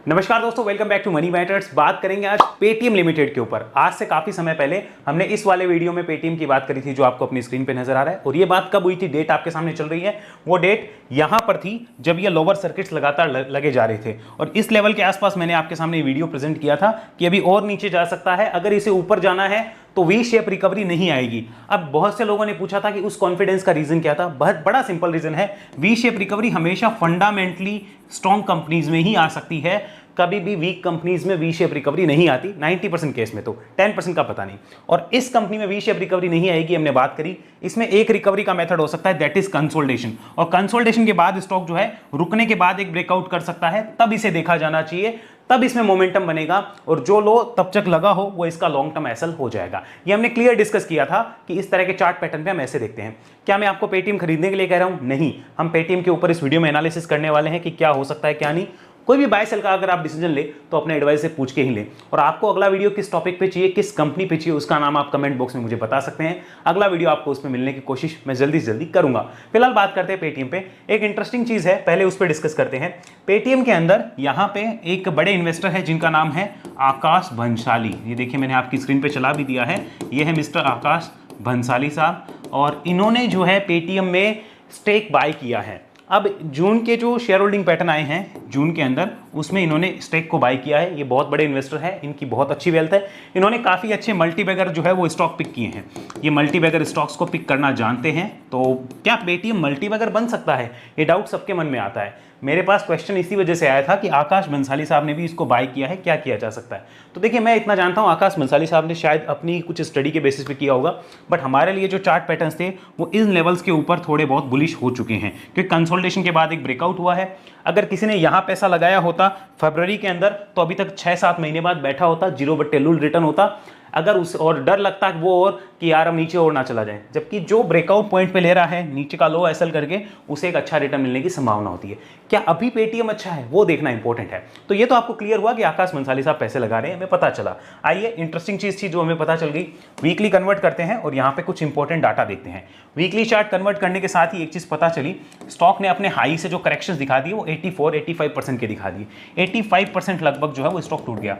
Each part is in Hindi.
नमस्कार दोस्तों, welcome back to money matters. बात करेंगे आज पेटीएम लिमिटेड के ऊपर। आज से काफी समय पहले हमने इस वाले वीडियो में पेटीएम की बात करी थी, जो आपको अपनी स्क्रीन पे नजर आ रहा है। और ये बात कब हुई थी, डेट आपके सामने चल रही है। वो डेट यहां पर थी जब ये लोअर सर्किट्स लगातार लगे जा रहे थे और इस लेवल के आसपास मैंने आपके सामने वीडियो प्रेजेंट किया था कि अभी और नीचे जा सकता है। अगर इसे ऊपर जाना है तो वी शेप रिकवरी नहीं आएगी। अब बहुत से लोगों ने पूछा था कि उस कॉन्फिडेंस का रीजन क्या था। बहुत बड़ा सिंपल रीजन है, वी शेप रिकवरी हमेशा फंडामेंटली स्ट्रॉन्ग कंपनीज में ही आ सकती है। कभी भी वीक कंपनीज में वी शेप रिकवरी नहीं आती, 90% केस में। तो 10% का पता नहीं। और इस कंपनी में वी शेप रिकवरी नहीं आएगी, हमने बात करी। इसमें एक रिकवरी का मेथड हो सकता है, दैट इज कंसोलिडेशन। और कंसोलिडेशन के बाद स्टॉक जो है रुकने के बाद एक ब्रेकआउट कर सकता है, तब इसे देखा जाना चाहिए, तब इसमें मोमेंटम बनेगा और जो लो तब तक लगा हो वो इसका लॉन्ग टर्म एसल हो जाएगा। ये हमने क्लियर डिस्कस किया था कि इस तरह के चार्ट पैटर्न पे हम ऐसे देखते हैं। क्या मैं आपको पेटीएम खरीदने के लिए कह रहा हूं? नहीं, हम पेटीएम के ऊपर इस वीडियो में एनालिसिस करने वाले हैं कि क्या हो सकता है क्या नहीं। कोई भी बाय सेल का अगर आप डिसीजन ले तो अपने एडवाइस से पूछ के ही ले। और आपको अगला वीडियो किस टॉपिक पे चाहिए, किस कंपनी पे चाहिए, उसका नाम आप कमेंट बॉक्स में मुझे बता सकते हैं। अगला वीडियो आपको उसमें मिलने की कोशिश मैं जल्दी से जल्दी करूंगा। फिलहाल बात करते हैं पेटीएम पे। एक इंटरेस्टिंग चीज है, पहले उस पर डिस्कस करते हैं। पेटीएम के अंदर यहाँ पे एक बड़े इन्वेस्टर है जिनका नाम है आकाश भंसाली। ये देखिए, मैंने आपकी स्क्रीन पे चला भी दिया है। ये है मिस्टर आकाश भंसाली साहब, और इन्होंने जो है पेटीएम में स्टेक बाय किया है। अब जून के जो शेयर होल्डिंग पैटर्न आए हैं जून के अंदर, उसमें इन्होंने स्टेक को बाय किया है। ये बहुत बड़े इन्वेस्टर है, इनकी बहुत अच्छी वेल्थ है। इन्होंने काफ़ी अच्छे मल्टीबैगर जो है वो स्टॉक पिक किए हैं। ये मल्टीबैगर स्टॉक्स को पिक करना जानते हैं। तो क्या पेटीएम मल्टीबैगर बन सकता है, ये डाउट सबके मन में आता है। मेरे पास क्वेश्चन इसी वजह से आया था कि आकाश भंसाली साहब ने भी इसको बाय किया है, क्या किया जा सकता है। तो देखिए, मैं इतना जानता हूं, आकाश भंसाली साहब ने शायद अपनी कुछ स्टडी के बेसिस पे किया होगा, बट हमारे लिए जो चार्ट पैटर्न्स थे वो इन लेवल्स के ऊपर थोड़े बहुत बुलिश हो चुके हैं, क्योंकि कंसोलिडेशन के बाद एक ब्रेकआउट हुआ है। अगर किसी ने यहाँ पैसा लगाया होता फरवरी के अंदर तो अभी तक 6-7 महीने बाद बैठा होता, 0/2 रिटर्न होता। अगर उस और डर लगता है वो और कि यार हम नीचे और ना चला जाए, जबकि जो ब्रेकआउट पॉइंट पे ले रहा है नीचे का लो एसल करके, उसे एक अच्छा रिटर्न मिलने की संभावना होती है। क्या अभी पेटीएम अच्छा है, वो देखना इंपॉर्टेंट है। तो ये तो आपको क्लियर हुआ कि आकाश भंसाली साहब पैसे लगा रहे हैं, हमें पता चला। आइए, इंटरेस्टिंग चीज थी जो हमें पता चल गई। वीकली कन्वर्ट करते हैं और यहाँ पे कुछ इंपॉर्टेंट डाटा देखते हैं। वीकली चार्ट कन्वर्ट करने के साथ ही एक चीज पता चली, स्टॉक ने अपने हाई से जो करेक्शन दिखा दिए वो 84-85% के दिखा दिए। 85% लगभग जो है वो स्टॉक टूट गया।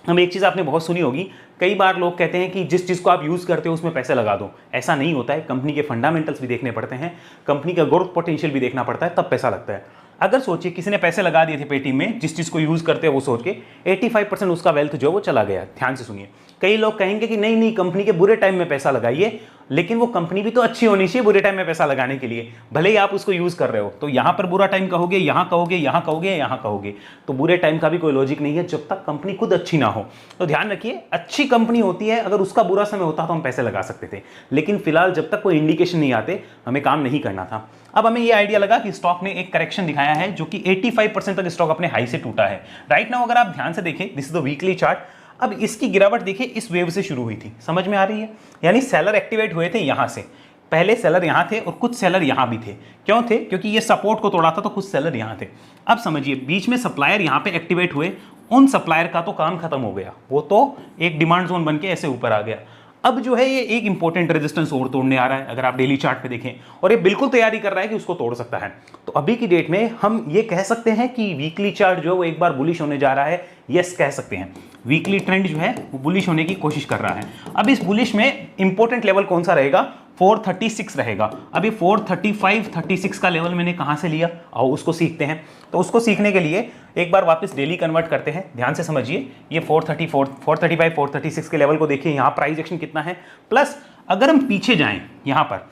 हम एक चीज़ आपने बहुत सुनी होगी, कई बार लोग कहते हैं कि जिस चीज़ को आप यूज़ करते हो उसमें पैसे लगा दो। ऐसा नहीं होता है, कंपनी के फंडामेंटल्स भी देखने पड़ते हैं, कंपनी का ग्रोथ पोटेंशियल भी देखना पड़ता है, तब पैसा लगता है। अगर सोचिए किसी ने पैसे लगा दिए थे पेटीएम में, जिस चीज़ को यूज़ करते हैं वो सोच के, 85% उसका वेल्थ जो है वो चला गया। ध्यान से सुनिए, कई लोग कहेंगे कि नहीं नहीं, कंपनी के बुरे टाइम में पैसा लगाइए, लेकिन वो कंपनी भी तो अच्छी होनी चाहिए बुरे टाइम में पैसा लगाने के लिए। भले ही आप उसको यूज़ कर रहे हो, तो यहाँ पर बुरा टाइम कहोगे, यहाँ कहोगे, यहाँ कहोगे, यहाँ कहोगे, तो बुरे टाइम का भी कोई लॉजिक नहीं है जब तक कंपनी खुद अच्छी ना हो। तो ध्यान रखिए, अच्छी कंपनी होती है, अगर उसका बुरा समय होता तो हम पैसे लगा सकते थे, लेकिन फिलहाल जब तक कोई इंडिकेशन नहीं आते हमें काम नहीं करना था। अब हमें यह आइडिया लगा कि स्टॉक ने एक करेक्शन दिखाया है जो कि 85% तक स्टॉक अपने हाई से टूटा है। राइट नाउ अगर आप ध्यान से देखें, this is the weekly chart. अब इसकी गिरावट देखिए, इस वेव से शुरू हुई थी, समझ में आ रही है? यानी सेलर एक्टिवेट हुए थे यहां से, पहले सेलर यहां थे और कुछ सेलर यहां भी थे। क्यों थे? क्योंकि ये सपोर्ट को तोड़ा था तो कुछ सेलर यहां थे। अब समझिए, बीच में सप्लायर यहां पे एक्टिवेट हुए, उन सप्लायर का तो काम खत्म हो गया, वो तो एक डिमांड जोन बन के ऐसे ऊपर आ गया। अब जो है ये एक इंपॉर्टेंट रेजिस्टेंस और तोड़ने आ रहा है, अगर आप डेली चार्ट पे देखें, और ये बिल्कुल तैयारी कर रहा है कि उसको तोड़ सकता है। तो अभी की डेट में हम ये कह सकते हैं कि वीकली चार्ट जो है वो एक बार बुलिश होने जा रहा है। यस, कह सकते हैं वीकली ट्रेंड जो है वो बुलिश होने की कोशिश कर रहा है। अब इस बुलिश में इंपॉर्टेंट लेवल कौन सा रहेगा? 436 रहेगा। अब ये 435-36 का लेवल मैंने कहां से लिया, आओ उसको सीखते हैं। तो उसको सीखने के लिए एक बार वापस डेली कन्वर्ट करते हैं। ध्यान से समझिए, ये 435, 436 के लेवल को देखिए, यहां प्राइस एक्शन कितना है। प्लस अगर हम पीछे जाएं, यहां पर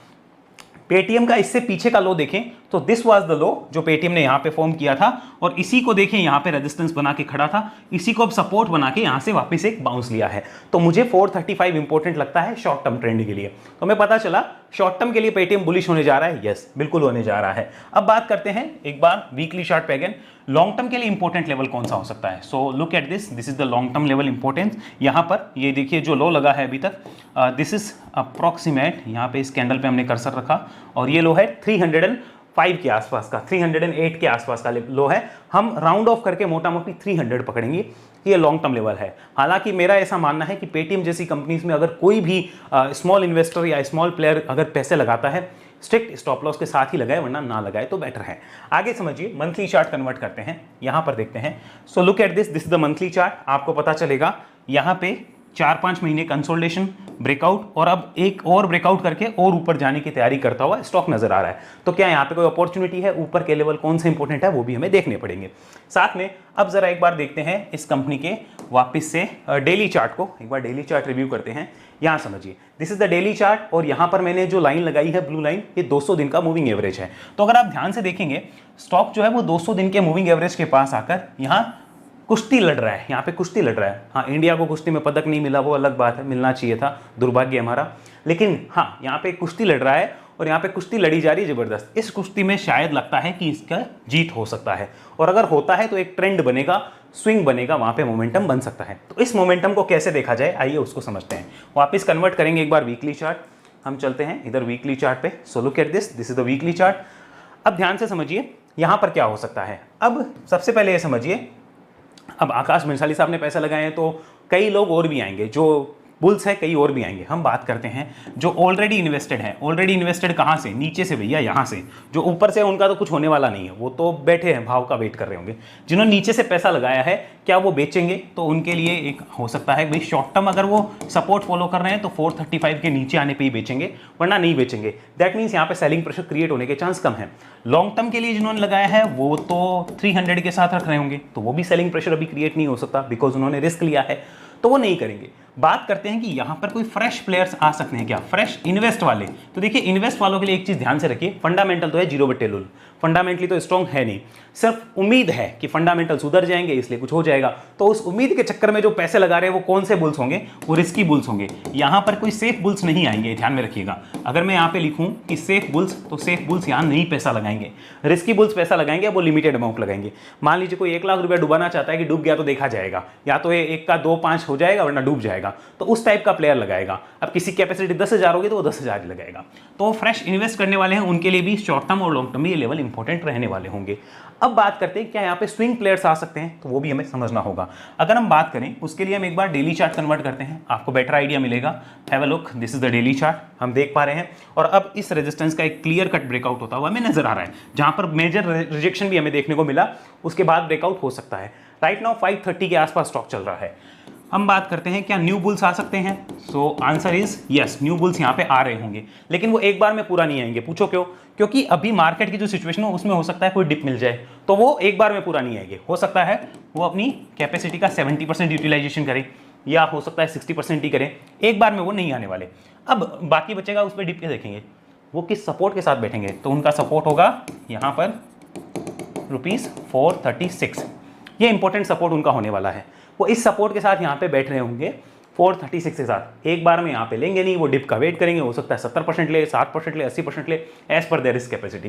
पेटीएम का इससे पीछे का लो देखें तो दिस वाज द लो जो पेटीएम ने यहां पे फॉर्म किया था, और इसी को देखें यहां पे रेजिस्टेंस बना के खड़ा था, इसी को अब सपोर्ट बना के यहां से वापस एक बाउंस लिया है। तो मुझे 435 इंपॉर्टेंट लगता है शॉर्ट टर्म ट्रेंड के लिए। तो हमें पता चला शॉर्ट टर्म के लिए पेटीएम बुलिश होने जा रहा है। यस, बिल्कुल होने जा रहा है। अब बात करते हैं एक बार वीकली चार्ट पे अगेन, लॉन्ग टर्म के लिए इंपॉर्टेंट लेवल कौन सा हो सकता है। So look at this, this is the long term level importance. यहां पर ये देखिए जो लो लगा है अभी तक, दिस इज अप्रॉक्सीमेट, यहां पे इस कैंडल पे हमने कर्सर रखा, और ये लो है 305 के आसपास का, 308 के आसपास का लो है। हम राउंड ऑफ करके मोटा मोटी 300 पकड़ेंगे, ये लॉन्ग टर्म लेवल है। हालांकि मेरा ऐसा मानना है कि पेटीएम जैसी कंपनीज में अगर कोई भी स्मॉल इन्वेस्टर या स्मॉल प्लेयर अगर पैसे लगाता है, स्ट्रिक्ट स्टॉप लॉस के साथ ही लगाए, वरना ना लगाए तो बेटर है। आगे समझिए, मंथली चार्ट कन्वर्ट करते हैं, यहां पर देखते हैं। So look at this is the monthly chart. आपको पता चलेगा यहां पे 4-5 महीने कंसोलिडेशन, ब्रेकआउट, और अब एक और ब्रेकआउट करके और ऊपर जाने की तैयारी करता हुआ स्टॉक नजर आ रहा है। तो क्या यहाँ पे कोई अपॉर्चुनिटी है? ऊपर के लेवल कौन से इंपॉर्टेंट है वो भी हमें देखने पड़ेंगे। साथ में अब जरा एक बार देखते हैं इस कंपनी के वापस से डेली चार्ट को, एक बार डेली चार्ट रिव्यू करते हैं। यहाँ समझिए, this is the daily chart, और यहाँ पर मैंने जो लाइन लगाई है ब्लू लाइन, ये 200 दिन का मूविंग एवरेज है। तो अगर आप ध्यान से देखेंगे, स्टॉक जो है वो 200 दिन के मूविंग एवरेज के पास आकर यहाँ कुश्ती लड़ रहा है, यहाँ पे कुश्ती लड़ रहा है। हाँ, इंडिया को कुश्ती में पदक नहीं मिला वो अलग बात है, मिलना चाहिए था, दुर्भाग्य हमारा। लेकिन हाँ, यहाँ पे कुश्ती लड़ रहा है और यहाँ पे कुश्ती लड़ी जा रही है जबरदस्त। इस कुश्ती में शायद लगता है कि इसका जीत हो सकता है, और अगर होता है तो एक ट्रेंड बनेगा, स्विंग बनेगा, वहाँ पे मोमेंटम बन सकता है। तो इस मोमेंटम को कैसे देखा जाए, आइए उसको समझते हैं। वापिस कन्वर्ट करेंगे एक बार वीकली चार्ट, हम चलते हैं इधर वीकली चार्ट पे। So look at this is the weekly chart. अब ध्यान से समझिए यहाँ पर क्या हो सकता है। अब सबसे पहले ये समझिए, अब आकाश बंसाली साहब ने पैसा लगाए हैं तो कई लोग और भी आएंगे, जो बुल्स है कई और भी आएंगे। हम बात करते हैं जो ऑलरेडी इन्वेस्टेड है। ऑलरेडी इन्वेस्टेड कहाँ से? नीचे से भैया, यहाँ से। जो ऊपर से उनका तो कुछ होने वाला नहीं है, वो तो बैठे हैं, भाव का वेट कर रहे होंगे। जिन्होंने नीचे से पैसा लगाया है, क्या वो बेचेंगे? तो उनके लिए एक हो सकता है भाई शॉर्ट टर्म, अगर वो सपोर्ट फॉलो कर रहे हैं तो 435 के नीचे आने पर ही बेचेंगे, वरना नहीं बेचेंगे। दैट मीन्स यहाँ पे सेलिंग प्रेशर क्रिएट होने के चांस कम है। लॉन्ग टर्म के लिए जिन्होंने लगाया है वो तो 300 के साथ रख रहे होंगे, तो वो भी सेलिंग प्रेशर अभी क्रिएट नहीं हो सकता, बिकॉज उन्होंने रिस्क लिया है, तो वो नहीं करेंगे। बात करते हैं कि यहां पर कोई फ्रेश प्लेयर्स आ सकते हैं क्या? फ्रेश इन्वेस्ट वाले। तो देखिए, इन्वेस्ट वालों के लिए एक चीज ध्यान से रखिए, फंडामेंटल तो है जीरो बटे लुल, फंडामेंटली तो स्ट्रॉन्ग है नहीं, सिर्फ उम्मीद है कि फंडामेंटल सुधर जाएंगे इसलिए कुछ हो जाएगा। तो उस उम्मीद के चक्कर में जो पैसे लगा रहे हैं वो कौन से बुल्स होंगे? वो रिस्की बुल्स होंगे। यहां पर कोई सेफ बुल्स नहीं आएंगे, ध्यान में रखिएगा। अगर मैं यहां पे लिखूं कि सेफ बुल्स, तो सेफ बुल्स यहां नहीं पैसा लगाएंगे। रिस्की बुल्स पैसा लगाएंगे, वो लिमिटेड अमाउंट लगाएंगे। मान लीजिए कोई 1 लाख रुपया डुबाना चाहता है कि डूब गया तो देखा जाएगा, या तो ये 1 का 2-5 हो जाएगा वरना डूब जाएगा, तो उस टाइप का प्लेयर लगाएगा। अब किसी कैपेसिटी 10,000 होगी तो वो 10,000 ही लगाएगा। तो फ्रेश इन्वेस्ट करने वाले हैं, उनके लिए भी शॉर्ट टर्म और लॉन्ग टर्म ये लेवल इंपॉर्टेंट रहने वाले होंगे। अब बात करते हैं क्या यहाँ पे स्विंग प्लेयर्स आ सकते हैं, तो वो भी हमें समझना होगा। अगर हम बात करें उसके लिए हम एक बार डेली चार्ट कन्वर्ट करते हैं, आपको बेटर आइडिया मिलेगा। Have a look, this is the daily chart, हम देख पा रहे हैं। और अब इस रेजिस्टेंस का एक क्लियर कट ब्रेकआउट होता हुआ हमें नजर आ रहा है, जहां पर मेजर रिजेक्शन भी हमें देखने को मिला, उसके बाद ब्रेकआउट हो सकता है। राइट नाउ 530 के आसपास स्टॉक चल रहा है। हम बात करते हैं क्या न्यू बुल्स आ सकते हैं? So answer is yes, new bulls यहाँ पे आ रहे होंगे, लेकिन वो एक बार में पूरा नहीं आएंगे। पूछो क्यों? क्योंकि अभी मार्केट की जो सिचुएशन है उसमें हो सकता है कोई डिप मिल जाए, तो वो एक बार में पूरा नहीं आएंगे। हो सकता है वो अपनी कैपेसिटी का 70% यूटिलाइजेशन करें, या हो सकता है 60% ही करें, एक बार में वो नहीं आने वाले। अब बाकी बचेगा, उस पर डिप के देखेंगे वो किस सपोर्ट के साथ बैठेंगे। तो उनका सपोर्ट होगा यहाँ पर ₹436, ये इंपॉर्टेंट सपोर्ट उनका होने वाला है। वो इस सपोर्ट के साथ यहाँ पे बैठ रहे होंगे 436 के साथ। एक बार में यहाँ पे लेंगे नहीं, वो डिप का वेट करेंगे। हो सकता है 70% ले, 60% ले, 80% ले, as per there risk capacity.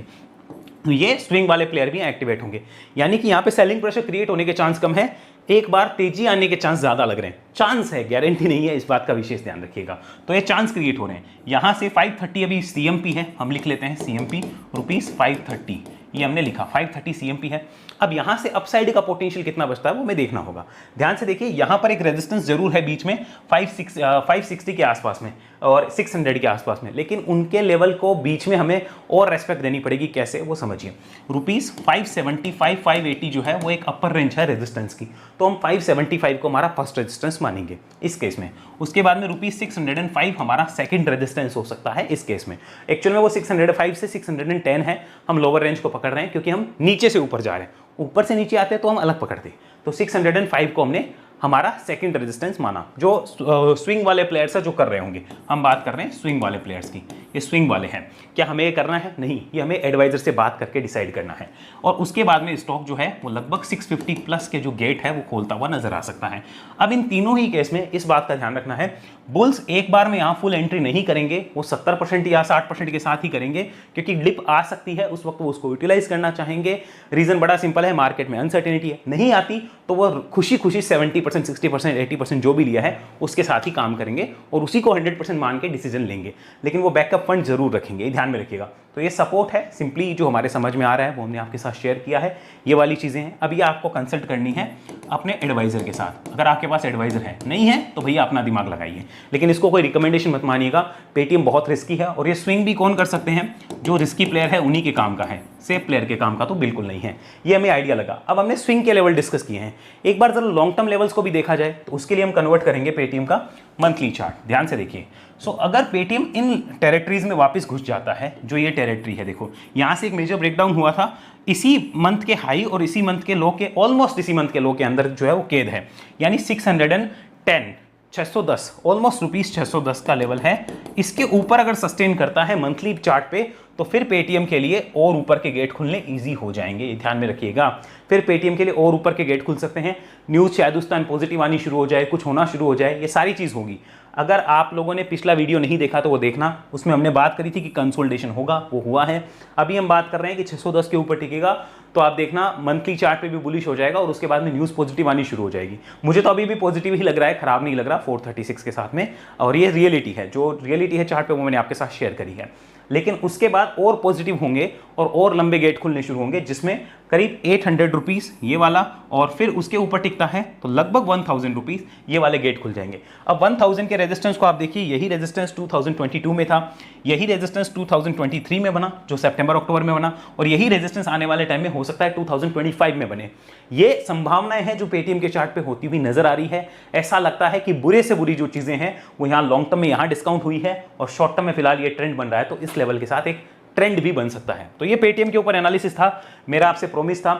तो ये स्विंग वाले प्लेयर भी एक्टिवेट होंगे, यानी कि यहाँ पे सेलिंग प्रेशर क्रिएट होने के चांस कम है, एक बार तेजी आने के चांस ज्यादा लग रहे हैं। चांस है, गारंटी नहीं है, इस बात का विशेष ध्यान रखिएगा। तो ये चांस क्रिएट हो रहे हैं। यहाँ से 530 अभी CMP है, हम लिख लेते हैं CMP ₹530, ये हमने लिखा 530 CMP है। अब यहाँ से अपसाइड का पोटेंशियल कितना बचता है वो हमें देखना होगा। ध्यान से देखिए, यहाँ पर एक रेजिस्टेंस जरूर है बीच में 560 के आसपास में और 600 के आसपास में, लेकिन उनके लेवल को बीच में हमें और रेस्पेक्ट देनी पड़ेगी। कैसे, वो समझिए। ₹575 580 जो है वो एक अपर रेंज है रेजिस्टेंस की, तो हम 575 को हमारा फर्स्ट रेजिस्टेंस मानेंगे इस केस में। उसके बाद में ₹605 हमारा सेकंड रेजिस्टेंस हो सकता है इस केस में। एक्चुअल में वो 605 से 610 है, हम लोअर रेंज को पकड़ रहे हैं क्योंकि हम नीचे से ऊपर जा रहे हैं। ऊपर से नीचे आते तो हम अलग पकड़ते। तो 605 को हमने हमारा सेकंड रेजिस्टेंस माना। जो स्विंग वाले प्लेयर्स है जो कर रहे होंगे, हम बात कर रहे हैं स्विंग वाले प्लेयर्स की, ये स्विंग वाले हैं। क्या हमें ये करना है? नहीं, ये हमें एडवाइजर से बात करके डिसाइड करना है। और उसके बाद में स्टॉक जो है वो लगभग 650 प्लस के जो गेट है वो खोलता हुआ नजर आ सकता है। अब इन तीनों ही केस में इस बात का ध्यान रखना है, बुल्स एक बार में यहाँ फुल एंट्री नहीं करेंगे, वो 70% या 60% के साथ ही करेंगे, क्योंकि डिप आ सकती है, उस वक्त वो उसको यूटिलाइज करना चाहेंगे। रीजन बड़ा सिंपल है, मार्केट में अनसर्टेनिटी है। नहीं आती तो वो खुशी खुशी 70%, 60%, 80% जो भी लिया है उसके साथ ही काम करेंगे और उसी को 100% मान के डिसीजन लेंगे, लेकिन वो बैकअप फंड जरूर रखेंगे, ध्यान में रखिएगा। तो ये सपोर्ट है, सिंपली जो हमारे समझ में आ रहा है वो हमने आपके साथ शेयर किया है। ये वाली चीजें हैं, अब ये आपको कंसल्ट करनी है अपने एडवाइजर के साथ, अगर आपके पास एडवाइजर है, नहीं है तो भैया अपना दिमाग लगाइए, लेकिन इसको कोई रिकमेंडेशन मत मानिएगा। पेटीएम बहुत रिस्की है और ये स्विंग भी कौन कर सकते हैं, जो रिस्की प्लेयर है उन्हीं के काम का है, सेफ प्लेयर के काम का तो बिल्कुल नहीं है। ये हमें आइडिया लगा। अब हमने स्विंग के लेवल डिस्कस किए हैं, एक बार जरा लॉन्ग टर्म लेवल्स को भी देखा जाए, तो उसके लिए हम कन्वर्ट करेंगे पेटीएम का मंथली चार्ट। ध्यान से देखिए। सो अगर पेटीएम इन टेरिटरीज में वापस घुस जाता है, जो ये टेरिटरी है, देखो यहां से एक मेजर ब्रेकडाउन हुआ था, इसी मंथ के हाई और इसी मंथ के लो के, ऑलमोस्ट इसी मंथ के लो के अंदर जो है वो कैद है, यानी 610 610 ऑलमोस्ट ₹610 का लेवल है। इसके ऊपर अगर सस्टेन करता है मंथली चार्ट पे, तो फिर पेटीएम के लिए और ऊपर के गेट खुलने इजी हो जाएंगे, ये ध्यान में रखिएगा। फिर पेटीएम के लिए और ऊपर के गेट खुल सकते हैं, न्यूज़ शायद उस टाइम पॉजिटिव आनी शुरू हो जाए, कुछ होना शुरू हो जाए, ये सारी चीज़ होगी। अगर आप लोगों ने पिछला वीडियो नहीं देखा तो वो देखना, उसमें हमने बात करी थी कि कंसोलिडेशन होगा, वो हुआ है। अभी हम बात कर रहे हैं कि 610 के ऊपर टिकेगा, तो आप देखना मंथली चार्ट पे भी बुलिश हो जाएगा और उसके बाद में न्यूज़ पॉजिटिव आनी शुरू हो जाएगी। मुझे तो अभी भी पॉजिटिव ही लग रहा है, खराब नहीं लग रहा 436 के साथ में, और ये रियलिटी है, जो रियलिटी है चार्ट पे वो मैंने आपके साथ शेयर करी है। लेकिन उसके बाद और पॉजिटिव होंगे और लंबे गेट खुलने शुरू होंगे, जिसमें करीब 800 रुपीज़ ये वाला, और फिर उसके ऊपर टिकता है तो लगभग 1000 रुपीज़ ये वाले गेट खुल जाएंगे। अब 1000 के रेजिस्टेंस को आप देखिए, यही रेजिस्टेंस 2022 में था, यही रेजिस्टेंस 2023 में बना, जो सितंबर अक्टूबर में बना, और यही रेजिस्टेंस आने वाले टाइम में हो सकता है 2025 में बने। ये संभावनाएं हैं जो पेटीएम के चार्ट पे होती हुई नजर आ रही है। ऐसा लगता है कि बुरे से बुरी जो चीजें हैं वो यहाँ लॉन्ग टर्म में यहाँ डिस्काउंट हुई है, और शॉर्ट टर्म में फिलहाल ये ट्रेंड बन रहा है, तो इस लेवल के साथ एक ट्रेंड भी बन सकता है। तो ये पेटीएम के ऊपर एनालिसिस था। मेरा आपसे प्रॉमिस था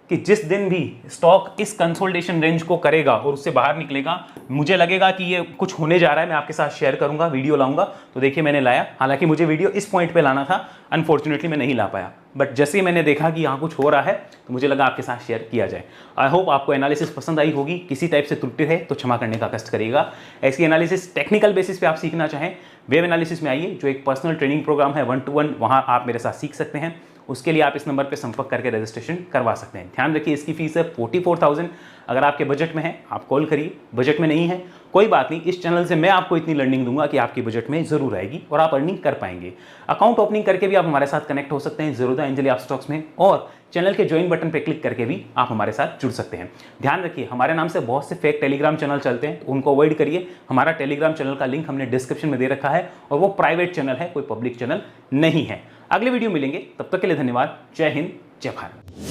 कि जिस दिन भी स्टॉक इस कंसोलिडेशन रेंज को करेगा और उससे बाहर निकलेगा, मुझे लगेगा कि ये कुछ होने जा रहा है, मैं आपके साथ शेयर करूंगा, वीडियो लाऊंगा। तो देखिए मैंने लाया, हालांकि मुझे वीडियो इस पॉइंट पे लाना था, अनफॉर्चुनेटली मैं नहीं ला पाया, बट जैसे ही मैंने देखा कि यहाँ कुछ हो रहा है तो मुझे लगा आपके साथ शेयर किया जाए। आई होप आपको एनालिसिस पसंद आई होगी। किसी टाइप से त्रुटि है तो क्षमा करने का कष्ट करिएगा। ऐसी एनालिसिस टेक्निकल बेसिस पे आप सीखना चाहें, वेब एनालिसिस में आइए, जो एक पर्सनल ट्रेनिंग प्रोग्राम है 1-to-1, वहाँ आप मेरे साथ सीख सकते हैं। उसके लिए आप इस नंबर पे संपर्क करके रजिस्ट्रेशन करवा सकते हैं। ध्यान रखिए इसकी फीस है 44,000। अगर आपके बजट में है आप कॉल करिए, बजट में नहीं है कोई बात नहीं, इस चैनल से मैं आपको इतनी लर्निंग दूंगा कि आपके बजट में जरूर आएगी और आप अर्निंग कर पाएंगे। अकाउंट ओपनिंग करके भी आप हमारे साथ कनेक्ट हो सकते हैं ज़ीरोधा एंजली आप स्टॉक्स में, और चैनल के ज्वाइन बटन पर क्लिक करके भी आप हमारे साथ जुड़ सकते हैं। ध्यान रखिए हमारे नाम से बहुत से फेक टेलीग्राम चैनल चलते हैं, तो उनको अवॉइड करिए। हमारा टेलीग्राम चैनल का लिंक हमने डिस्क्रिप्शन में दे रखा है, और वो प्राइवेट चैनल है, कोई पब्लिक चैनल नहीं है। अगले वीडियो मिलेंगे, तब तक के लिए धन्यवाद। जय हिंद, जय भारत।